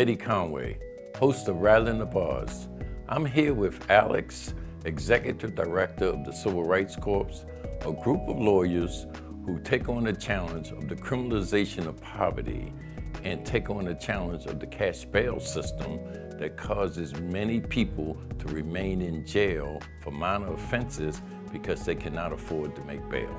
Eddie Conway, host of Rattling the Bars. I'm here with Alex, Executive Director of the Civil Rights Corps, a group of lawyers who take on the challenge of the criminalization of poverty and take on the challenge of the cash bail system that causes many people to remain in jail for minor offenses because they cannot afford to make bail.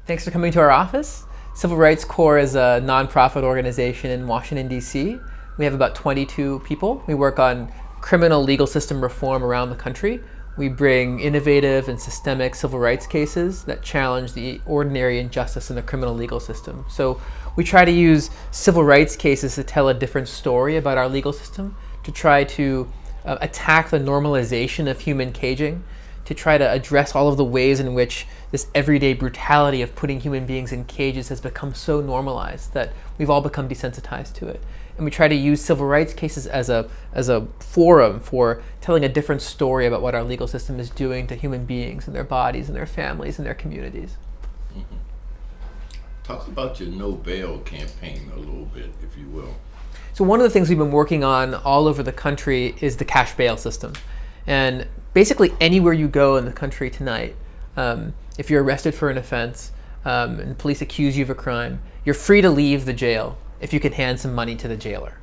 Thanks for coming to our office. Civil Rights Corps is a nonprofit organization in Washington, D.C. We have about 22 people. We work on criminal legal system reform around the country. We bring innovative and systemic civil rights cases that challenge the ordinary injustice in the criminal legal system. So we try to use civil rights cases to tell a different story about our legal system, to try to attack the normalization of human caging, to try to address all of the ways in which this everyday brutality of putting human beings in cages has become so normalized that we've all become desensitized to it. And we try to use civil rights cases as a forum for telling a different story about what our legal system is doing to human beings and their bodies and their families and their communities. Mm-hmm. Talk about your no bail campaign a little bit, if you will. So one of the things we've been working on all over the country is the cash bail system. And basically anywhere you go in the country tonight, if you're arrested for an offense and police accuse you of a crime, you're free to leave the jail if you can hand some money to the jailer.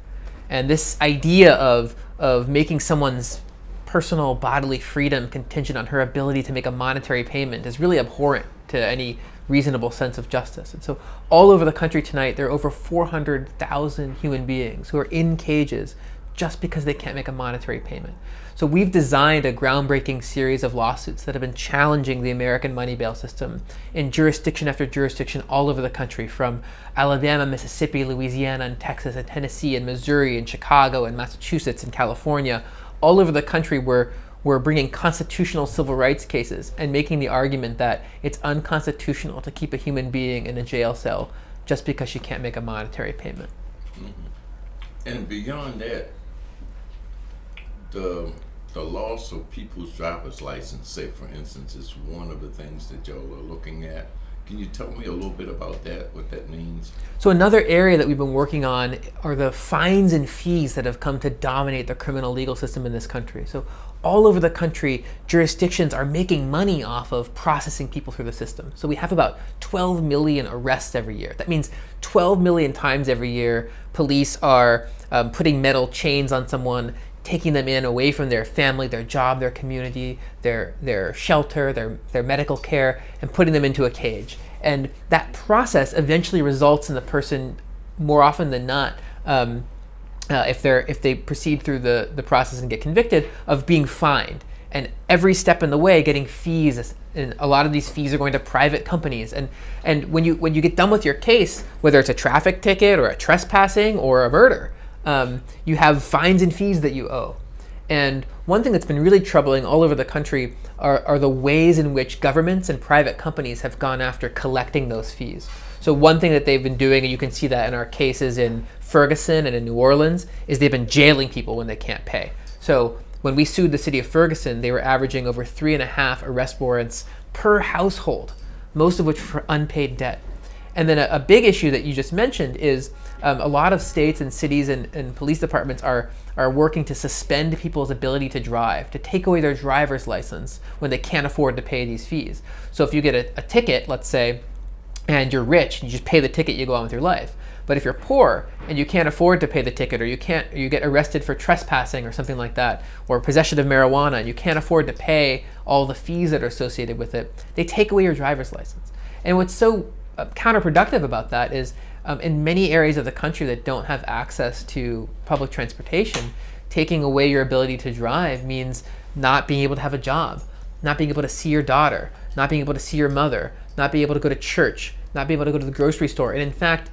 And this idea of making someone's personal bodily freedom contingent on her ability to make a monetary payment is really abhorrent to any reasonable sense of justice. And so all over the country tonight, there are over 400,000 human beings who are in cages just because they can't make a monetary payment. So we've designed a groundbreaking series of lawsuits that have been challenging the American money bail system in jurisdiction after jurisdiction all over the country, from Alabama, Mississippi, Louisiana, and Texas, and Tennessee, and Missouri, and Chicago, and Massachusetts, and California. All over the country, we're bringing constitutional civil rights cases and making the argument that it's unconstitutional to keep a human being in a jail cell just because she can't make a monetary payment. Mm-hmm. And beyond that, the loss of people's driver's license, say for instance, is one of the things that y'all are looking at. Can you tell me a little bit about that, what that means? So another area that we've been working on are the fines and fees that have come to dominate the criminal legal system in this country. So all over the country, jurisdictions are making money off of processing people through the system. So we have about 12 million arrests every year. That means 12 million times every year, police are putting metal chains on someone, taking them away from their family, their job, their community, their shelter, their medical care, and putting them into a cage. And that process eventually results in the person, more often than not, if they proceed through the process and get convicted, of being fined. And every step in the way getting fees, and a lot of these fees are going to private companies. And when you get done with your case, whether it's a traffic ticket or a trespassing or a murder, you have fines and fees that you owe. And one thing that's been really troubling all over the country are the ways in which governments and private companies have gone after collecting those fees. So one thing that they've been doing, and you can see that in our cases in Ferguson and in New Orleans, is they've been jailing people when they can't pay. So when we sued the city of Ferguson, they were averaging over 3.5 arrest warrants per household, most of which for unpaid debt. And then a big issue that you just mentioned is a lot of states and cities and police departments are working to suspend people's ability to drive, to take away their driver's license when they can't afford to pay these fees. So if you get a ticket, let's say, and you're rich, you just pay the ticket, you go on with your life. But if you're poor and you can't afford to pay the ticket, or you get arrested for trespassing or something like that, or possession of marijuana, and you can't afford to pay all the fees that are associated with it, they take away your driver's license. And what's so counterproductive about that is in many areas of the country that don't have access to public transportation, taking away your ability to drive means not being able to have a job, not being able to see your daughter, not being able to see your mother, not being able to go to church, not being able to go to the grocery store, and in fact,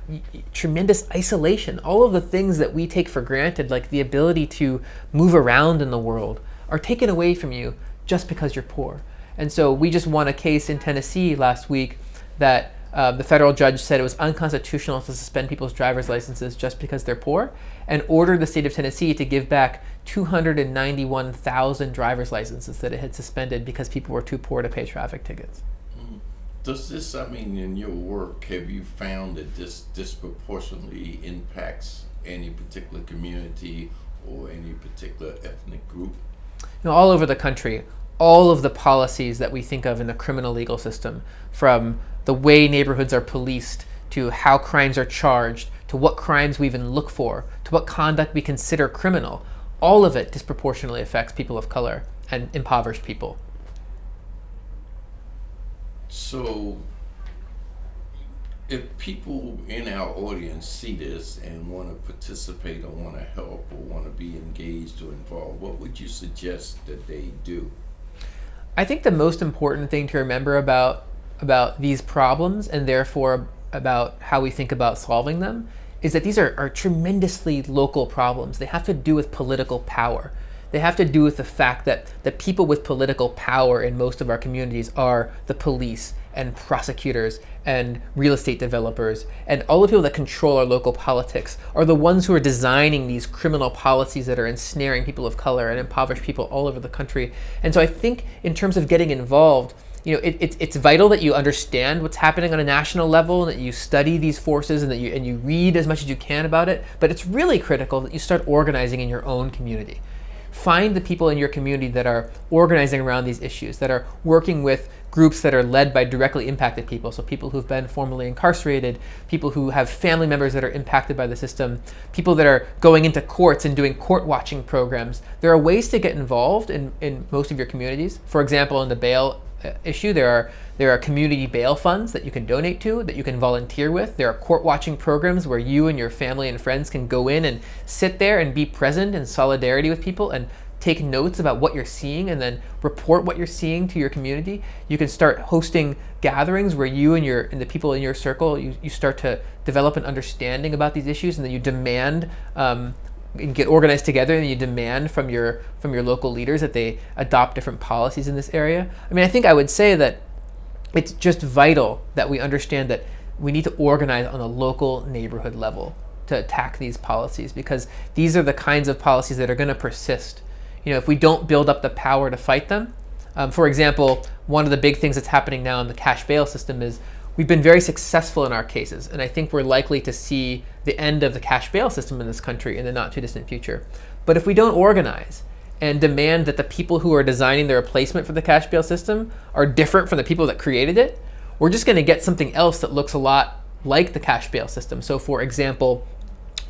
tremendous isolation. All of the things that we take for granted, like the ability to move around in the world, are taken away from you just because you're poor. And so we just won a case in Tennessee last week that the federal judge said it was unconstitutional to suspend people's driver's licenses just because they're poor, and ordered the state of Tennessee to give back 291,000 driver's licenses that it had suspended because people were too poor to pay traffic tickets. Does this, in your work, have you found that this disproportionately impacts any particular community or any particular ethnic group? All over the country, all of the policies that we think of in the criminal legal system, from the way neighborhoods are policed, to how crimes are charged, to what crimes we even look for, to what conduct we consider criminal, all of it disproportionately affects people of color and impoverished people. So, if people in our audience see this and want to participate or want to help or want to be engaged or involved, what would you suggest that they do? I think the most important thing to remember about these problems, and therefore about how we think about solving them, is that these are tremendously local problems. They have to do with political power. They have to do with the fact that the people with political power in most of our communities are the police and prosecutors and real estate developers, and all the people that control our local politics are the ones who are designing these criminal policies that are ensnaring people of color and impoverished people all over the country. And so I think in terms of getting involved, it's vital that you understand what's happening on a national level, and that you study these forces, and that you read as much as you can about it. But it's really critical that you start organizing in your own community. Find the people in your community that are organizing around these issues, that are working with groups that are led by directly impacted people. So people who've been formerly incarcerated, people who have family members that are impacted by the system, people that are going into courts and doing court watching programs. There are ways to get involved in most of your communities. For example, in the bail issue, there are community bail funds that you can donate to, that you can volunteer with. There are court watching programs where you and your family and friends can go in and sit there and be present in solidarity with people and take notes about what you're seeing, and then report what you're seeing to your community. You can start hosting gatherings where you and the people in your circle, you start to develop an understanding about these issues, and then you demand and get organized together, and you demand from your local leaders that they adopt different policies in this area. I mean, I think I would say that it's just vital that we understand that we need to organize on a local neighborhood level to attack these policies, because these are the kinds of policies that are going to persist. If we don't build up the power to fight them. For example, one of the big things that's happening now in the cash bail system is we've been very successful in our cases, and I think we're likely to see the end of the cash bail system in this country in the not too distant future. But if we don't organize and demand that the people who are designing the replacement for the cash bail system are different from the people that created it, we're just going to get something else that looks a lot like the cash bail system. So for example,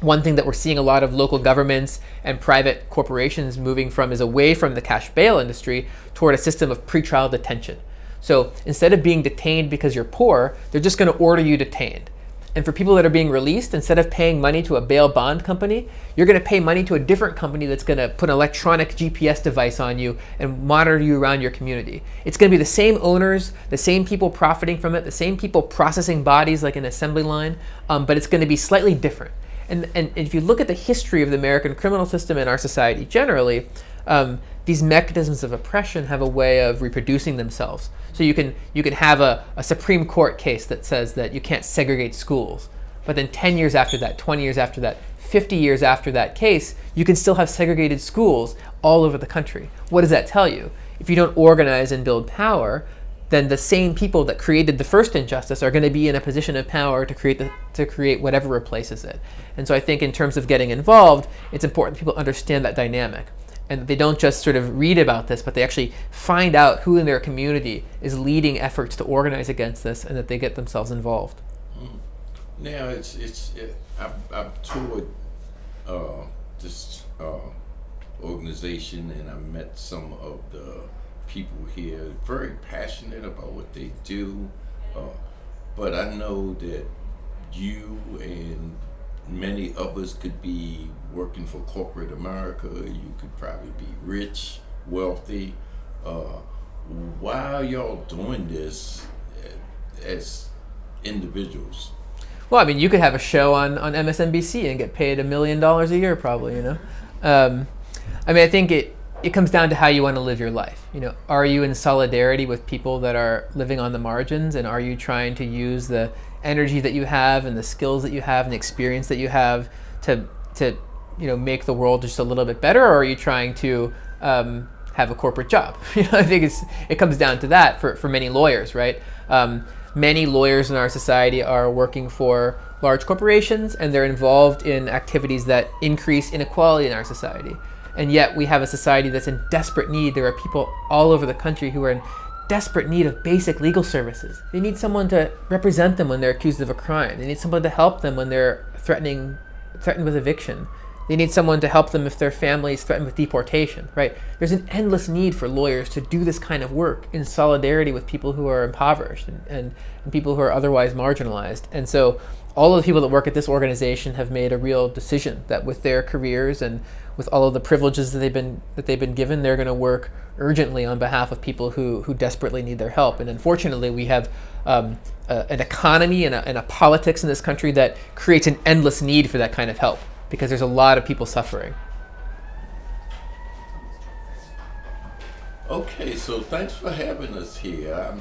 one thing that we're seeing a lot of local governments and private corporations moving from is away from the cash bail industry toward a system of pretrial detention. So instead of being detained because you're poor, they're just going to order you detained. And for people that are being released, instead of paying money to a bail bond company, you're going to pay money to a different company that's going to put an electronic GPS device on you and monitor you around your community. It's going to be the same owners, the same people profiting from it, the same people processing bodies like an assembly line, but it's going to be slightly different. And if you look at the history of the American criminal system and our society generally, these mechanisms of oppression have a way of reproducing themselves. So you can have a Supreme Court case that says that you can't segregate schools, but then 10 years after that, 20 years after that, 50 years after that case, you can still have segregated schools all over the country. What does that tell you? If you don't organize and build power, then the same people that created the first injustice are going to be in a position of power to create whatever replaces it. And so I think in terms of getting involved, it's important that people understand that dynamic, and that they don't just sort of read about this, but they actually find out who in their community is leading efforts to organize against this, and that they get themselves involved. Now I've toured this organization, and I met some of the people here very passionate about what they do, but I know that you and many others could be working for corporate America. You could probably be rich, wealthy. Why are y'all doing this as individuals? Well, I mean, you could have a show on MSNBC and get paid $1 million a year, probably. I mean, I think it comes down to how you want to live your life. Are you in solidarity with people that are living on the margins, and are you trying to use the energy that you have and the skills that you have and the experience that you have to make the world just a little bit better, or are you trying to have a corporate job? I think it comes down to that for many lawyers, right? Many lawyers in our society are working for large corporations, and they're involved in activities that increase inequality in our society. And yet we have a society that's in desperate need. There are people all over the country who are in desperate need of basic legal services. They need someone to represent them when they're accused of a crime. They need someone to help them when they're threatened with eviction. They need someone to help them if their family is threatened with deportation, right? There's an endless need for lawyers to do this kind of work in solidarity with people who are impoverished and people who are otherwise marginalized. And so all of the people that work at this organization have made a real decision that with their careers and with all of the privileges that they've been given, they're going to work urgently on behalf of people who desperately need their help. And unfortunately, we have an economy and a politics in this country that creates an endless need for that kind of help, because there's a lot of people suffering. Okay, so thanks for having us here.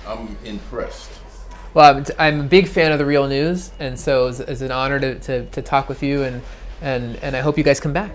I'm impressed. Well, I'm a big fan of The Real News, and so it's an honor to talk with you, and I hope you guys come back.